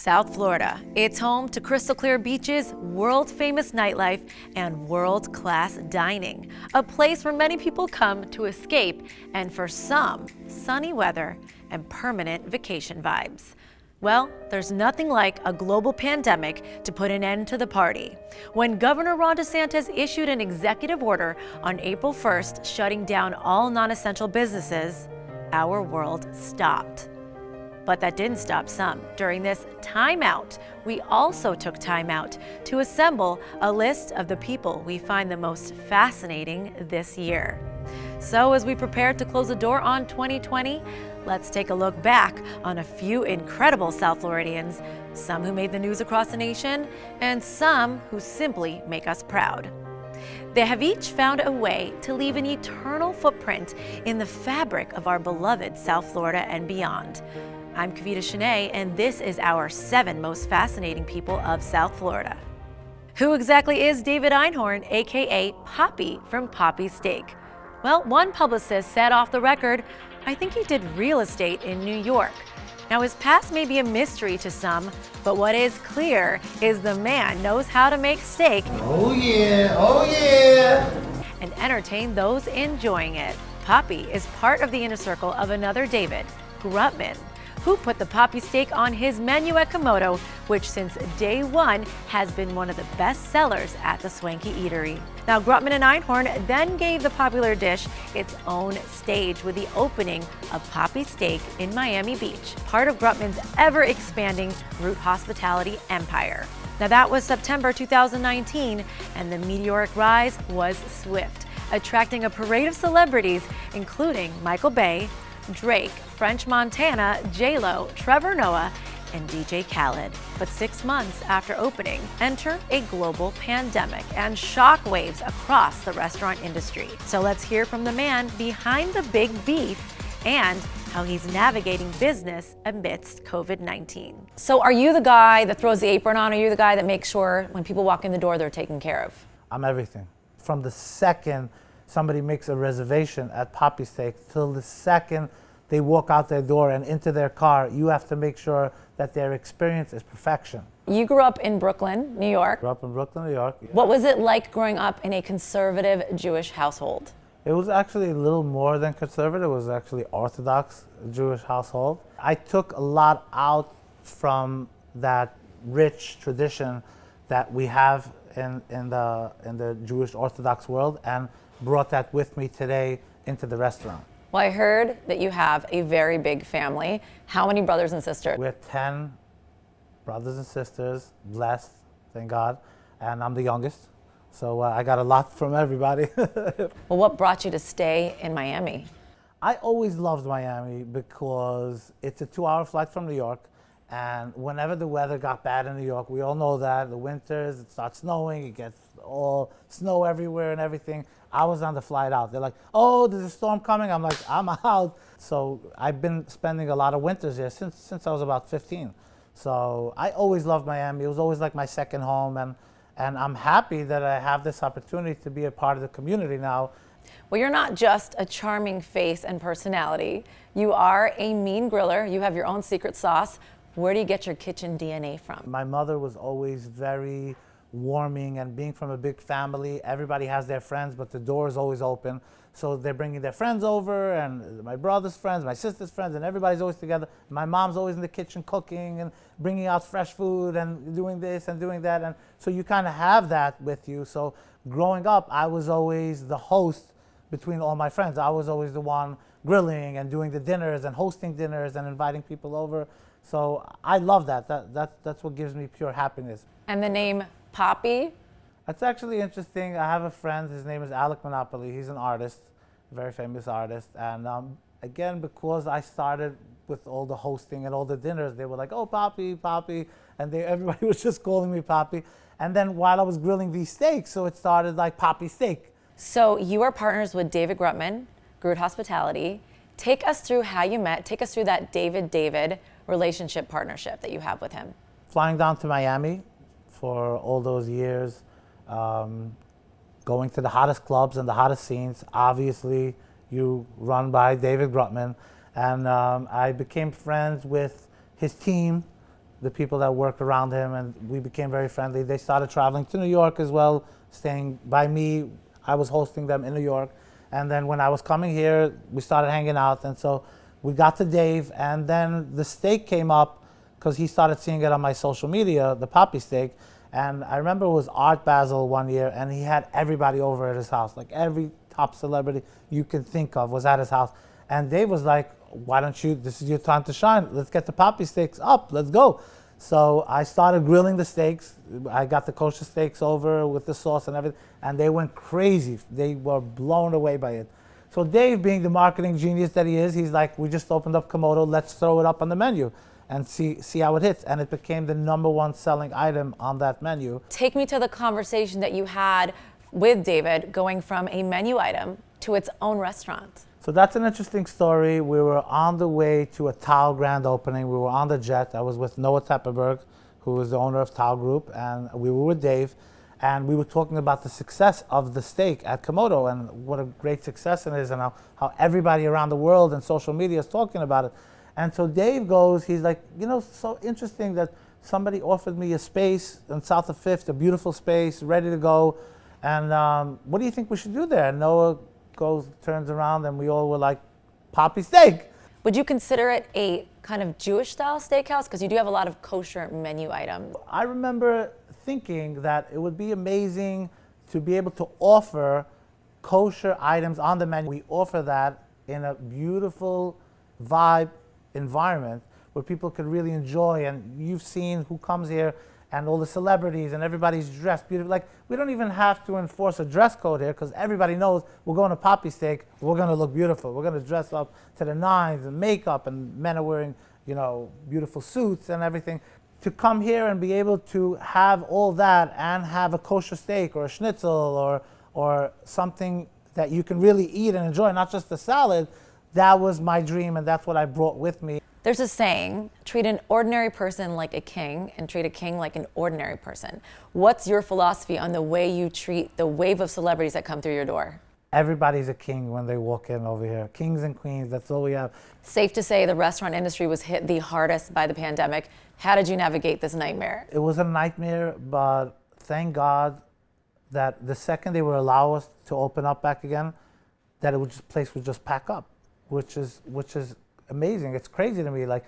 South Florida. It's home to crystal clear beaches, world-famous nightlife, and world-class dining. A place where many people come to escape, and for some, sunny weather and permanent vacation vibes. Well, there's nothing like a global pandemic to put an end to the party. When Governor Ron DeSantis issued an executive order on April 1st shutting down all non-essential businesses, our world stopped. But that didn't stop some. During this timeout, we also took time out to assemble a list of the people we find the most fascinating this year. So as we prepare to close the door on 2020, let's take a look back on a few incredible South Floridians, some who made the news across the nation, and some who simply make us proud. They have each found a way to leave an eternal footprint in the fabric of our beloved South Florida and beyond. I'm Kavita Channe, and this is our 7 most fascinating people of South Florida. Who exactly is David Einhorn, aka Papi from Papi Steak? Well, one publicist said off the record, I think he did real estate in New York. Now, his past may be a mystery to some, but what is clear is the man knows how to make steak. Oh yeah. And entertain those enjoying it. Papi is part of the inner circle of another David, Grutman, who put the Papi steak on his menu at Komodo, which since day one has been one of the best sellers at the Swanky Eatery. Now, Grutman and Einhorn then gave the popular dish its own stage with the opening of Papi Steak in Miami Beach, part of Grutman's ever-expanding Root Hospitality empire. Now, that was September 2019, and the meteoric rise was swift, attracting a parade of celebrities, including Michael Bay, Drake, French Montana, J-Lo, Trevor Noah, and DJ Khaled. But 6 months after opening, enter a global pandemic and shockwaves across the restaurant industry. So let's hear from the man behind the big beef and how he's navigating business amidst COVID-19. So are you the guy that throws the apron on? Are you the guy that makes sure when people walk in the door, they're taken care of? I'm everything. From the second somebody makes a reservation at Papi Steak till the second they walk out their door and into their car, you have to make sure that their experience is perfection. You grew up in Brooklyn, New York. Grew up in Brooklyn, New York. Yeah. What was it like growing up in a conservative Jewish household? It was actually a little more than conservative. It was actually Orthodox Jewish household. I took a lot out from that rich tradition that we have in the Jewish Orthodox world and brought that with me today into the restaurant. Well, I heard that you have a very big family. How many brothers and sisters? We're 10 brothers and sisters, blessed, thank God, and I'm the youngest. So I got a lot from everybody. Well, what brought you to stay in Miami? I always loved Miami because it's a 2-hour flight from New York. And whenever the weather got bad in New York, we all know that, the winters, it starts snowing, it gets all snow everywhere and everything. I was on the flight out. They're like, oh, there's a storm coming. I'm like, I'm out. So I've been spending a lot of winters here since I was about 15. So I always loved Miami. It was always like my second home. And I'm happy that I have this opportunity to be a part of the community now. Well, you're not just a charming face and personality. You are a mean griller. You have your own secret sauce. Where do you get your kitchen DNA from? My mother was always very warming, and being from a big family, everybody has their friends, but the door is always open. So they're bringing their friends over, and my brother's friends, my sister's friends, and everybody's always together. My mom's always in the kitchen cooking and bringing out fresh food and doing this and doing that. And so you kind of have that with you. So growing up, I was always the host between all my friends. I was always the one grilling and doing the dinners and hosting dinners and inviting people over. So I love that. That's what gives me pure happiness. And the name Papi? That's actually interesting. I have a friend, his name is Alec Monopoly. He's an artist, a very famous artist. And again, because I started with all the hosting and all the dinners, they were like, oh, Papi, Papi. And everybody was just calling me Papi. And then while I was grilling these steaks, so it started like Papi Steak. So you are partners with David Grutman, Root Hospitality. Take us through how you met. Take us through that David relationship partnership that you have with him. Flying down to Miami for all those years, going to the hottest clubs and the hottest scenes. Obviously, you run by David Grutman. And I became friends with his team, the people that worked around him, and we became very friendly. They started traveling to New York as well, staying by me. I was hosting them in New York. And then when I was coming here, we started hanging out. And so we got to Dave, and then the steak came up because he started seeing it on my social media, the Papi steak. And I remember it was Art Basel one year, and he had everybody over at his house. Like every top celebrity you can think of was at his house. And Dave was like, why don't you, this is your time to shine. Let's get the Papi steaks up, let's go. So I started grilling the steaks. I got the kosher steaks over with the sauce and everything, and they went crazy. They were blown away by it. So Dave, being the marketing genius that he is, he's like, we just opened up Komodo, let's throw it up on the menu and see how it hits. And it became the #1 selling item on that menu. Take me to the conversation that you had with David going from a menu item to its own restaurant. So that's an interesting story. We were on the way to a Tao grand opening. We were on the jet. I was with Noah Tepperberg, who is the owner of Tao Group, and we were with Dave. And we were talking about the success of the steak at Komodo and what a great success it is, and how everybody around the world and social media is talking about it. And so Dave goes, he's like, you know, so interesting that somebody offered me a space in South of Fifth, a beautiful space, ready to go. And what do you think we should do there? And Noah goes, turns around, and we all were like, Papi steak. Would you consider it a kind of Jewish style steakhouse? Because you do have a lot of kosher menu items. I remember thinking that it would be amazing to be able to offer kosher items on the menu. We offer that in a beautiful vibe environment where people could really enjoy, and you've seen who comes here and all the celebrities and everybody's dressed beautiful. Like, we don't even have to enforce a dress code here because everybody knows we're going to Papi steak, we're going to look beautiful. We're going to dress up to the nines and makeup, and men are wearing, you know, beautiful suits and everything. To come here and be able to have all that and have a kosher steak or a schnitzel or something that you can really eat and enjoy, not just the salad, that was my dream, and that's what I brought with me. There's a saying, treat an ordinary person like a king and treat a king like an ordinary person. What's your philosophy on the way you treat the wave of celebrities that come through your door? Everybody's a king when they walk in over here. Kings and queens, that's all we have. Safe to say the restaurant industry was hit the hardest by the pandemic. How did you navigate this nightmare? It was a nightmare, but thank God that the second they would allow us to open up back again, that place would just pack up, which is amazing. It's crazy to me. Like,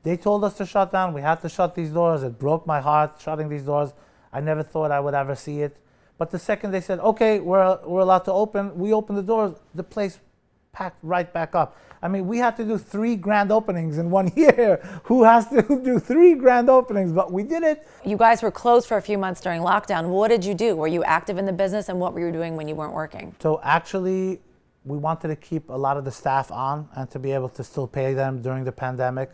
they told us to shut down. We had to shut these doors. It broke my heart shutting these doors. I never thought I would ever see it. But the second they said, okay, we're allowed to open, we opened the doors, the place packed right back up. I mean, we had to do 3 grand openings in 1 year. Who has to do 3 grand openings? But we did it. You guys were closed for a few months during lockdown. What did you do? Were you active in the business, and what were you doing when you weren't working? So actually, we wanted to keep a lot of the staff on and to be able to still pay them during the pandemic.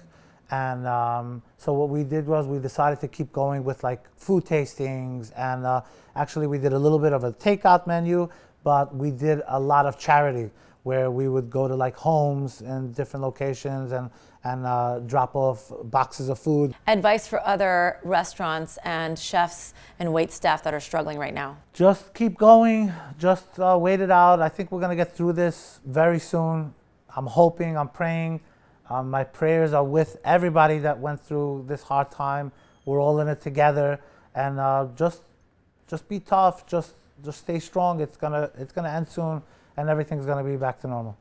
And so what we did was we decided to keep going with like food tastings, and actually we did a little bit of a takeout menu, but we did a lot of charity where we would go to like homes in different locations and drop off boxes of food. Advice for other restaurants and chefs and wait staff that are struggling right now? Just keep going, just wait it out. I think we're gonna get through this very soon. I'm hoping, I'm praying. My prayers are with everybody that went through this hard time. We're all in it together, and just be tough. Just stay strong. It's gonna end soon, and everything's gonna be back to normal.